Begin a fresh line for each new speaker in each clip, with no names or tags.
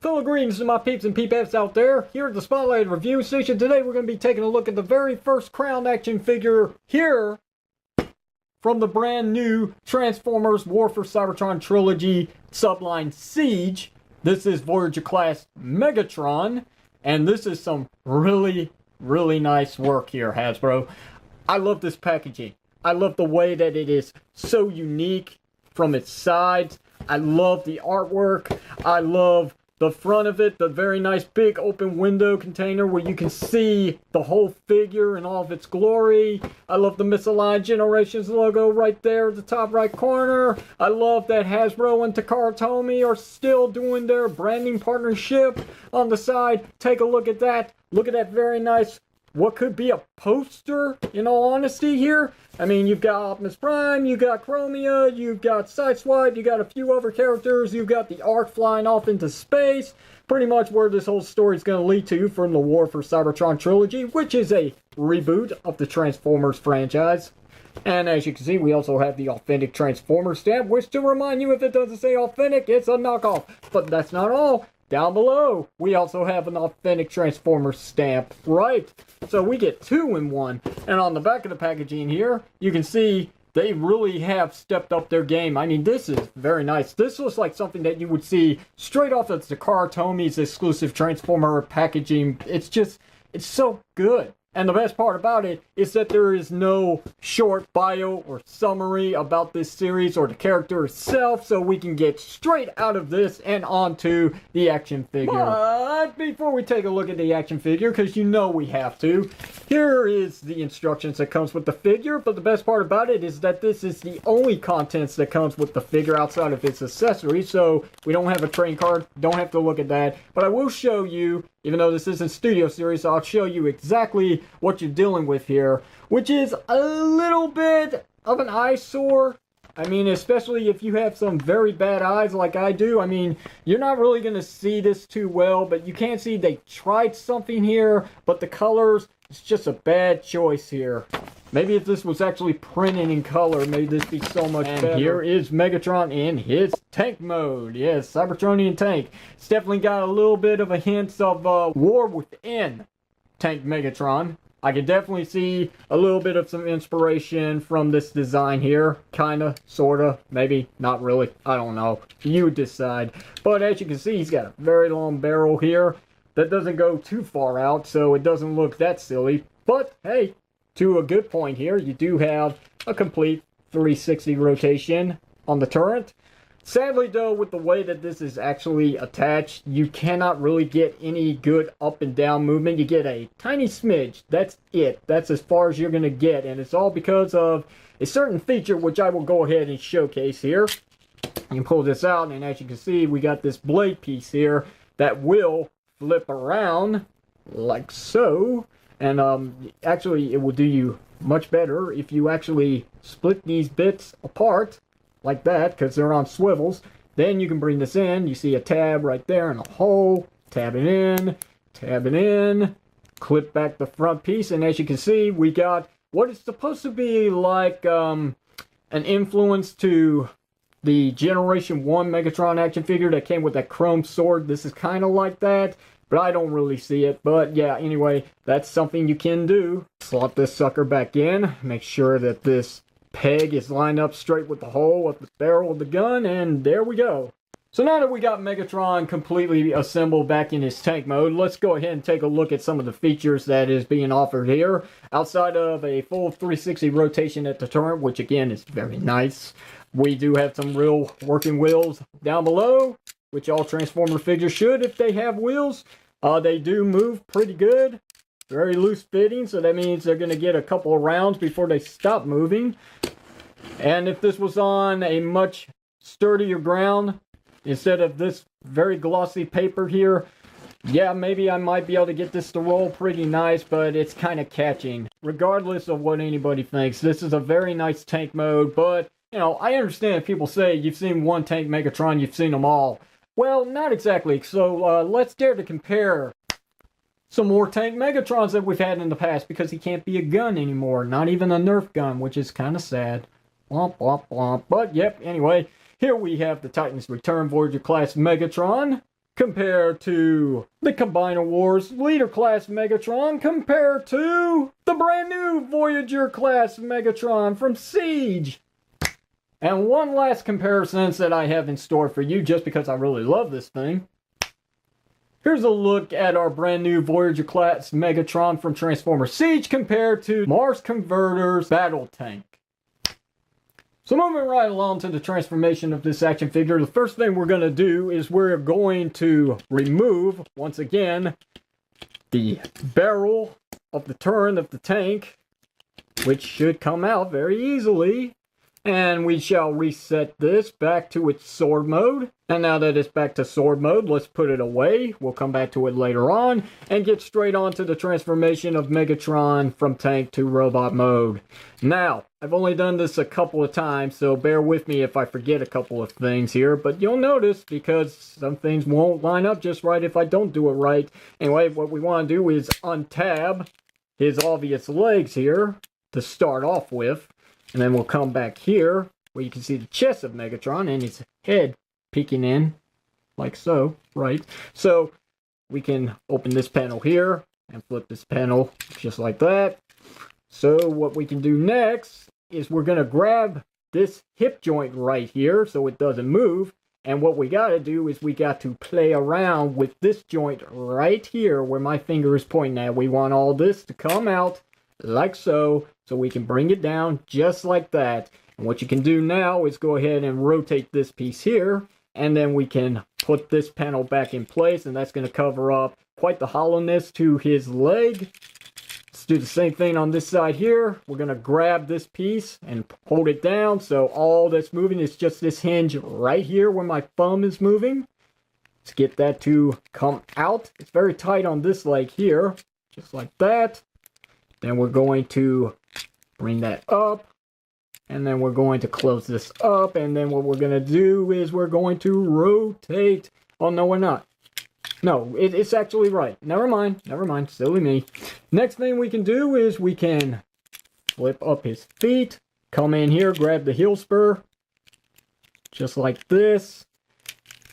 Fellow greetings to my peeps and peepettes out there. Here at the Spotlight Review Station, today we're going to be taking a look at the very first Crown action figure here from the brand new Transformers War for Cybertron Trilogy Subline Siege. This is Voyager class Megatron, and this is some really nice work here, Hasbro. I love this packaging. I love the way that it is so unique from its sides. I love the artwork. I love the front of it, the very nice big open window container where you can see the whole figure in all of its glory. I love the Misaligned Generations logo right there at the top right corner. I love that Hasbro and Takara Tomy are still doing their branding partnership on the side. Take a look at that. Look at that very nice, what could be a poster, in all honesty here. I mean, you've got Optimus Prime, you've got Chromia, you've got Sideswipe, you've got a few other characters, you've got the Ark flying off into space. Pretty much where this whole story is going to lead to from the War for Cybertron trilogy, which is a reboot of the Transformers franchise. And as you can see, we also have the authentic Transformers stamp, which, to remind you, if it doesn't say authentic, it's a knockoff. But that's not all. Down below, we also have an authentic Transformers stamp, right? So we get two in one. And on the back of the packaging here, you can see they really have stepped up their game. I mean, this is very nice. This looks like something that you would see straight off of Takara Tomy's exclusive Transformer packaging. It's so good. And the best part about it is that there is no short bio or summary about this series or the character itself, so we can get straight out of this and onto the action figure. But before we take a look at the action figure, because you know we have to, here is the instructions that comes with the figure. But the best part about it is that this is the only contents that comes with the figure outside of its accessories, so we don't have a trading card, don't have to look at that. But I will show you, even though this isn't Studio Series, I'll show you exactly what you're dealing with here, which is a little bit of an eyesore. I mean, especially if you have some very bad eyes like I do. I mean, you're not really going to see this too well, but you can see they tried something here, but the colors, it's just a bad choice here. Maybe if this was actually printed in color, maybe this would be so much better. And here is Megatron in his tank mode. Yes, Cybertronian tank. It's definitely got a little bit of a hint of war within Tank Megatron. I can definitely see a little bit of some inspiration from this design here. Kinda, sorta, maybe, not really. I don't know. You decide. But as you can see, he's got a very long barrel here that doesn't go too far out, so it doesn't look that silly. But, hey, to a good point here, you do have a complete 360 rotation on the turret. Sadly, though, with the way that this is actually attached, you cannot really get any good up and down movement. You get a tiny smidge. That's it. That's as far as you're going to get. And it's all because of a certain feature, which I will go ahead and showcase here. You can pull this out, and as you can see, we got this blade piece here that will flip around like so. And actually, it will do you much better if you actually split these bits apart like that, because they're on swivels. Then you can bring this in. You see a tab right there and a hole. Tab it in, clip back the front piece, and as you can see, we got what is supposed to be like an influence to the Generation 1 Megatron action figure that came with that chrome sword. This is kind of like that, but I don't really see it. But yeah, anyway, that's something you can do. Slot this sucker back in. Make sure that this peg is lined up straight with the hole of the barrel of the gun, and there we go. So now that we got Megatron completely assembled back in his tank mode, let's go ahead and take a look at some of the features that is being offered here. Outside of a full 360 rotation at the turret, which again is very nice, we do have some real working wheels down below, which all Transformer figures should if they have wheels. They do move pretty good. Very loose fitting, so that means they're going to get a couple of rounds before they stop moving. And if this was on a much sturdier ground, instead of this very glossy paper here, yeah, maybe I might be able to get this to roll pretty nice, but it's kind of catching. Regardless of what anybody thinks, this is a very nice tank mode, but, you know, I understand people say you've seen one Tank Megatron, you've seen them all. Well, not exactly, so let's dare to compare some more Tank Megatrons that we've had in the past, because he can't be a gun anymore. Not even a Nerf gun, which is kind of sad. Womp, womp, womp. But, yep, anyway, here we have the Titans Return Voyager class Megatron. compared to the Combiner Wars Leader Class Megatron, compared to the brand new Voyager Class Megatron from Siege. And one last comparison that I have in store for you, just because I really love this thing. Here's a look at our brand new Voyager Class Megatron from Transformers Siege compared to Mars Converter's Battle Tank. So moving right along to the transformation of this action figure, the first thing we're going to do is we're going to remove, once again, the barrel of the turret of the tank, which should come out very easily. And we shall reset this back to its sword mode. And now that it's back to sword mode, let's put it away. We'll come back to it later on and get straight on to the transformation of Megatron from tank to robot mode. Now, I've only done this a couple of times, so bear with me if I forget a couple of things here. But you'll notice, because some things won't line up just right if I don't do it right. Anyway, what we want to do is untab his obvious legs here to start off with. And then we'll come back here, where you can see the chest of Megatron and his head peeking in, like so, right? So, we can open this panel here, and flip this panel, just like that. So, what we can do next, is we're going to grab this hip joint right here, so it doesn't move. And what we got to do is we got to play around with this joint right here, where my finger is pointing at. We want all this to come out, like so we can bring it down just like that. And what you can do now is go ahead and rotate this piece here, and then we can put this panel back in place, and that's going to cover up quite the hollowness to his leg. Let's do the same thing on this side here. We're going to grab this piece and hold it down, so all that's moving is just this hinge right here where my thumb is moving. Let's get that to come out. It's very tight on this leg here, just like that. Then we're going to bring that up, and then we're going to close this up, and then what we're going to do is we're going to rotate. Oh, no, we're not. No, it's actually right. Never mind, silly me. Next thing we can do is we can flip up his feet, come in here, grab the heel spur, just like this.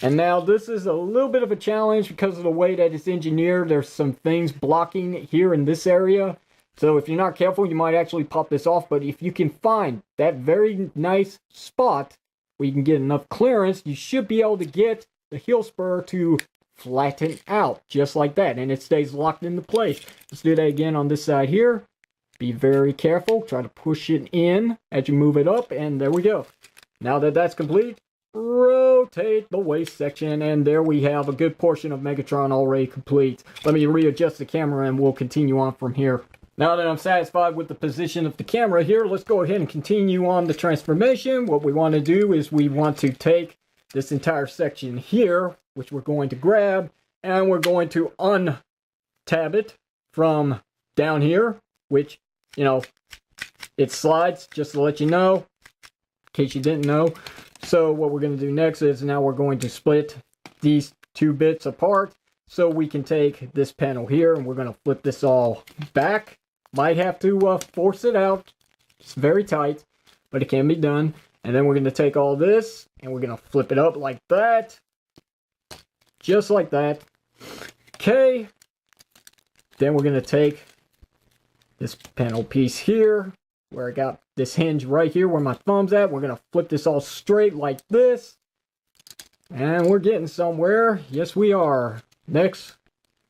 And now this is a little bit of a challenge because of the way that it's engineered. There's some things blocking here in this area. So if you're not careful, you might actually pop this off. But if you can find that very nice spot where you can get enough clearance, you should be able to get the heel spur to flatten out just like that. And it stays locked into place. Let's do that again on this side here. Be very careful. Try to push it in as you move it up. And there we go. Now that that's complete, rotate the waist section. And there we have a good portion of Megatron already complete. Let me readjust the camera and we'll continue on from here. Now that I'm satisfied with the position of the camera here, let's go ahead and continue on the transformation. What we want to do is we want to take this entire section here, which we're going to grab, and we're going to untab it from down here, which, you know, it slides, just to let you know, in case you didn't know. So what we're going to do next is now we're going to split these two bits apart, so we can take this panel here, and we're going to flip this all back. Might have to force it out. It's very tight, but it can be done. And then we're going to take all this, and we're going to flip it up like that. Just like that. Okay. Then we're going to take this panel piece here, where I got this hinge right here where my thumb's at. We're going to flip this all straight like this. And we're getting somewhere. Yes, we are. Next,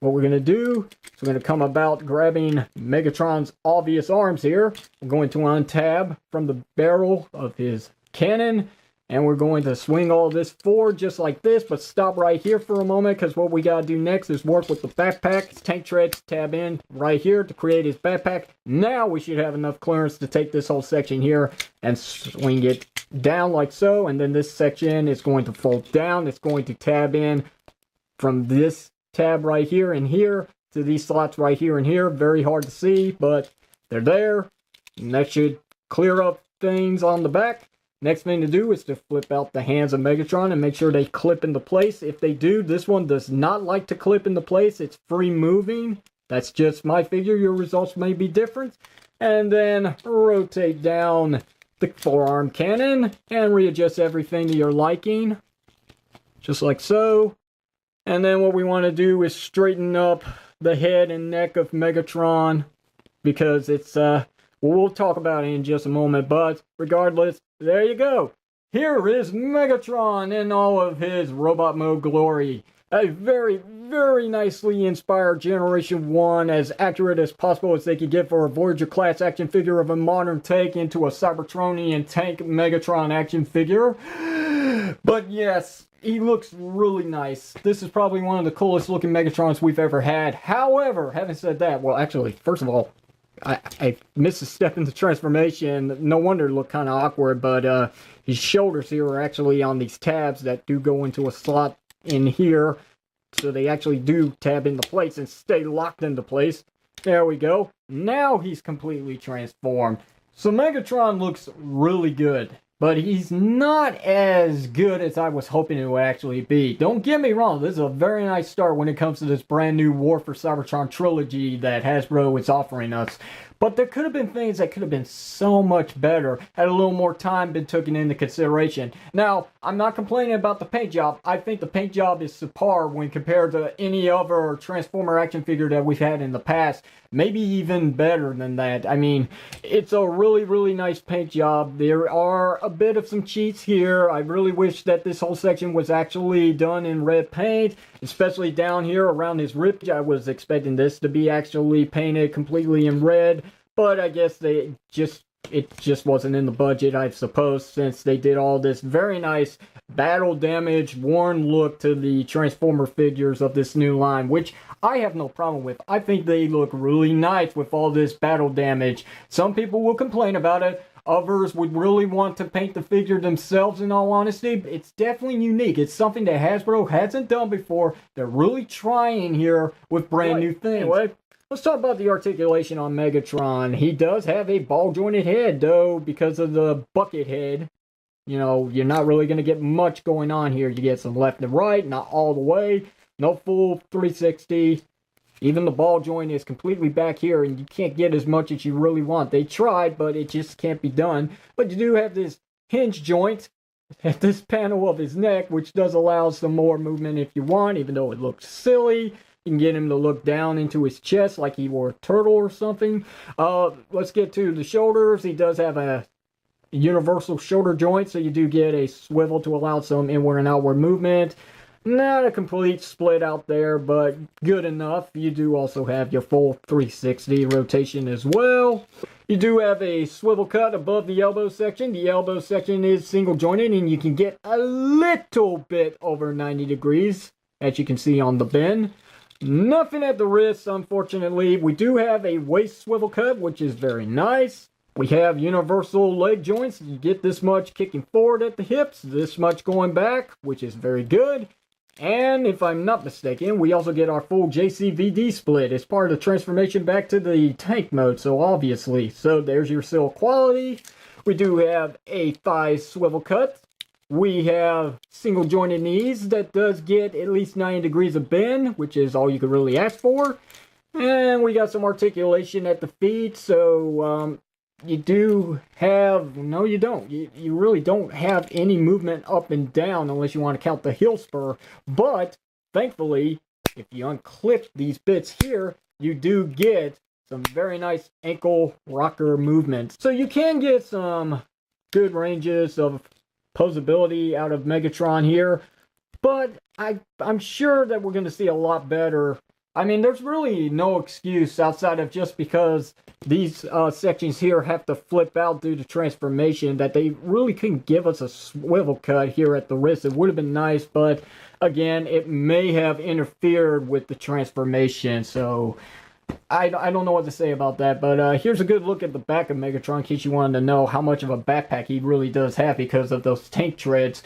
what we're going to do is we're going to come about grabbing Megatron's obvious arms here. We're going to untab from the barrel of his cannon, and we're going to swing all this forward just like this, but stop right here for a moment, because what we got to do next is work with the backpack. His tank treads tab in right here to create his backpack. Now we should have enough clearance to take this whole section here and swing it down like so, and then this section is going to fold down. It's going to tab in from this tab right here and here to these slots right here and here. Very hard to see, but they're there, and that should clear up things on the back. Next thing to do is to flip out the hands of Megatron and make sure they clip into place. If they do, this one does not like to clip into place. It's free moving. That's just my figure. Your results may be different. And then rotate down the forearm cannon and readjust everything to your liking, just like so. And then what we want to do is straighten up the head and neck of Megatron, because it's, we'll talk about it in just a moment, but regardless, there you go. Here is Megatron in all of his robot mode glory. A very, very nicely inspired Generation 1, as accurate as possible as they could get for a Voyager class action figure of a modern take into a Cybertronian tank Megatron action figure. But yes, he looks really nice. This is probably one of the coolest looking Megatrons we've ever had. However, having said that, well, actually, first of all, I missed a step in the transformation. No wonder it looked kind of awkward, but his shoulders here are actually on these tabs that do go into a slot in here, so they actually do tab into place and stay locked into place. There we go. Now he's completely transformed. So Megatron looks really good, but he's not as good as I was hoping it would actually be. Don't get me wrong, this is a very nice start when it comes to this brand new War for Cybertron trilogy that Hasbro is offering us. But there could have been things that could have been so much better had a little more time been taken into consideration. Now, I'm not complaining about the paint job. I think the paint job is subpar when compared to any other Transformer action figure that we've had in the past. Maybe even better than that. I mean, it's a really, really nice paint job. There are a bit of some cheats here. I really wish that this whole section was actually done in red paint, especially down here around his rib. I was expecting this to be actually painted completely in red, but I guess it just wasn't in the budget, I suppose, since they did all this very nice battle damage, worn look to the Transformer figures of this new line, which I have no problem with. I think they look really nice with all this battle damage. Some people will complain about it. Others would really want to paint the figure themselves, in all honesty. It's definitely unique. It's something that Hasbro hasn't done before. They're really trying here with brand new things. Anyway, let's talk about the articulation on Megatron. He does have a ball-jointed head, though, because of the bucket head. You know, you're not really going to get much going on here. You get some left and right, not all the way. No full 360. Even the ball joint is completely back here, and you can't get as much as you really want. They tried, but it just can't be done. But you do have this hinge joint at this panel of his neck, which does allow some more movement if you want, even though it looks silly. You can get him to look down into his chest like he were a turtle or something. Let's get to the shoulders. He does have a universal shoulder joint, so you do get a swivel to allow some inward and outward movement. Not a complete split out there, but good enough. You do also have your full 360 rotation as well. You do have a swivel cut above the elbow section. The elbow section is single jointed, and you can get a little bit over 90 degrees, as you can see on the bin. Nothing at the wrists, unfortunately. We do have a waist swivel cut, which is very nice. We have universal leg joints. You get this much kicking forward at the hips, this much going back, which is very good. And if I'm not mistaken, we also get our full JCVD split as part of the transformation back to the tank mode, so obviously. So there's your silk quality. We do have a thigh swivel cut. We have single jointed knees that does get at least 90 degrees of bend, which is all you could really ask for. And we got some articulation at the feet, so you do have, no you don't, you really don't have any movement up and down unless you want to count the heel spur, but thankfully if you unclip these bits here, you do get some very nice ankle rocker movements, so you can get some good ranges of posability out of Megatron here, but I'm sure that we're going to see a lot better. I mean, there's really no excuse outside of just because these sections here have to flip out due to transformation that they really couldn't give us a swivel cut here at the wrist. It would have been nice, but again, it may have interfered with the transformation, so I don't know what to say about that. But here's a good look at the back of Megatron in case you wanted to know how much of a backpack he really does have because of those tank treads.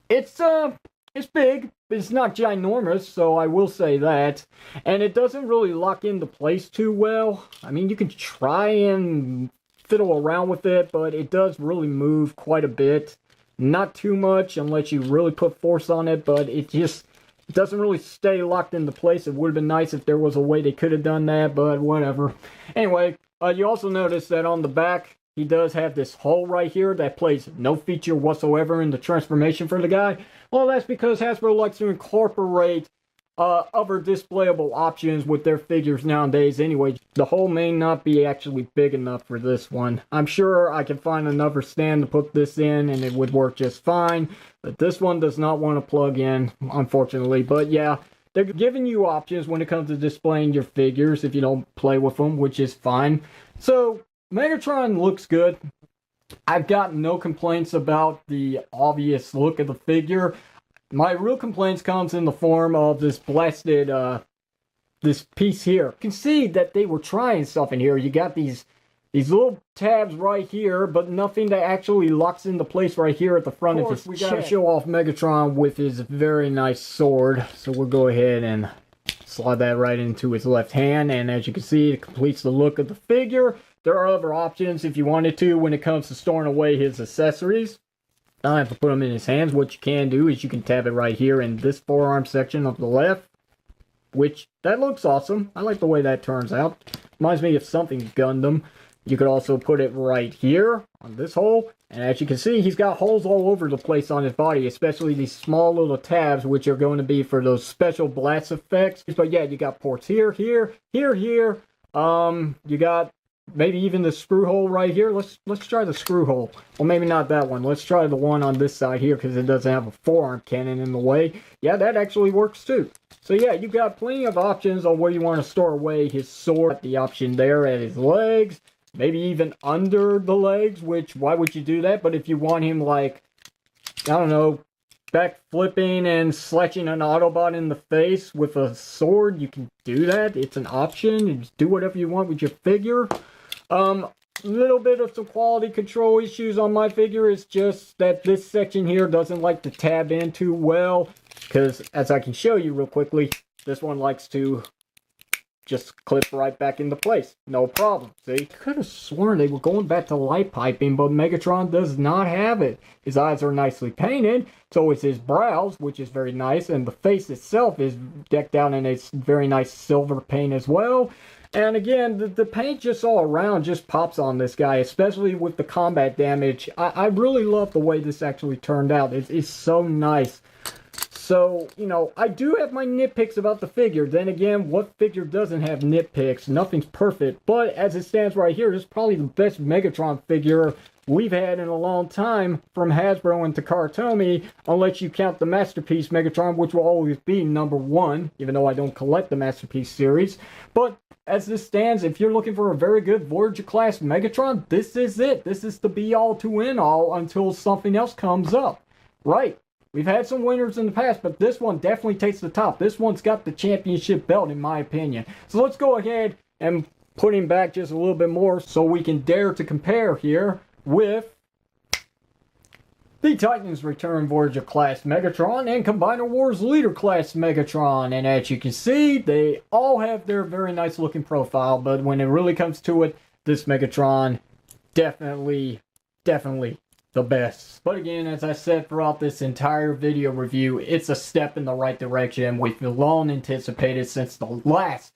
It's big, but it's not ginormous, so I will say that. And it doesn't really lock into place too well. I mean, you can try and fiddle around with it, but it does really move quite a bit. Not too much unless you really put force on it, but it doesn't really stay locked into place. It would have been nice if there was a way they could have done that, but whatever. Anyway, you also notice that on the back, he does have this hole right here that plays no feature whatsoever in the transformation for the guy. Well, that's because Hasbro likes to incorporate other displayable options with their figures nowadays anyway. The hole may not be actually big enough for this one. I'm sure I can find another stand to put this in and it would work just fine, but this one does not want to plug in, unfortunately. But yeah, they're giving you options when it comes to displaying your figures if you don't play with them, which is fine. So Megatron looks good. I've got no complaints about the obvious look of the figure. My real complaints comes in the form of this blasted, this piece here. You can see that they were trying stuff in here. You got these little tabs right here, but nothing that actually locks into place right here at the front of his chest. We gotta show off Megatron with his very nice sword. So we'll go ahead and slide that right into his left hand. And as you can see, it completes the look of the figure. There are other options if you wanted to when it comes to storing away his accessories. I don't have to put them in his hands. What you can do is you can tab it right here in this forearm section of the left, which that looks awesome. I like the way that turns out. Reminds me of something Gundam. You could also put it right here on this hole, and as you can see, he's got holes all over the place on his body, especially these small little tabs, which are going to be for those special blast effects. But yeah, you got ports here, here, here, here. You got maybe even the screw hole right here. Let's try the screw hole. Well, maybe not that one. Let's try the one on this side here because it doesn't have a forearm cannon in the way. Yeah, that actually works too. So yeah, you've got plenty of options on where you want to store away his sword. The option there at his legs, maybe even under the legs, which why would you do that? But if you want him like, I don't know, back flipping and slashing an Autobot in the face with a sword, you can do that. It's an option. You just do whatever you want with your figure. Little bit of some quality control issues on my figure is just that this section here doesn't like to tab in too well, because as I can show you real quickly, this one likes to just clip right back into place. No problem. See? Could have sworn they were going back to light piping, but Megatron does not have it. His eyes are nicely painted, so is his brows, which is very nice, and the face itself is decked out in a very nice silver paint as well. And again, the paint just all around just pops on this guy, especially with the combat damage. I really love the way this actually turned out. It's so nice. So, you know, I do have my nitpicks about the figure. Then again, what figure doesn't have nitpicks? Nothing's perfect. But as it stands right here, this is probably the best Megatron figure we've had in a long time from Hasbro and Takara Tomy, unless you count the Masterpiece Megatron, which will always be #1, even though I don't collect the Masterpiece series. But as this stands, if you're looking for a very good Voyager class Megatron, this is it. This is the be-all to end-all until something else comes up. Right. We've had some winners in the past, but this one definitely takes the top. This one's got the championship belt, in my opinion. So let's go ahead and put him back just a little bit more so we can dare to compare here with the Titans Return Voyager class Megatron and Combiner Wars Leader class Megatron. And as you can see, they all have their very nice looking profile, but when it really comes to it, this Megatron definitely the best. But again, as I said throughout this entire video review, it's a step in the right direction. We've long anticipated since the last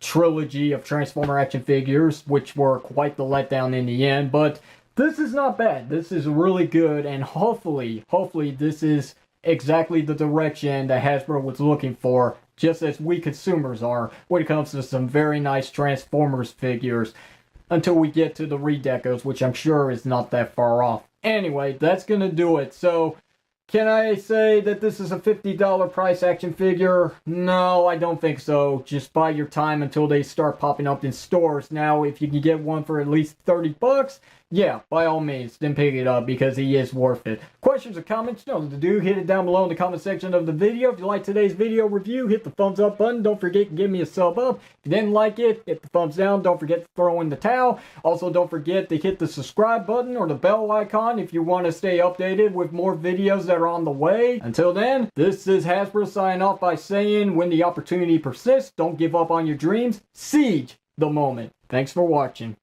trilogy of Transformer action figures, which were quite the letdown in the end. But this is not bad. This is really good, and hopefully this is exactly the direction that Hasbro was looking for, just as we consumers are when it comes to some very nice Transformers figures. Until we get to the redecos, which I'm sure is not that far off. Anyway, that's going to do it. So, can I say that this is a $50 price action figure? No, I don't think so. Just buy your time until they start popping up in stores. Now, if you can get one for at least 30 bucks, yeah, by all means, then pick it up because he is worth it. Questions or comments? You know what to do. Hit it down below in the comment section of the video. If you like today's video review, hit the thumbs up button. Don't forget to give me a sub up. If you didn't like it, hit the thumbs down. Don't forget to throw in the towel. Also, don't forget to hit the subscribe button or the bell icon if you want to stay updated with more videos that are on the way. Until then, this is Hasbro signing off by saying, when the opportunity persists, don't give up on your dreams. Siege the moment. Thanks for watching.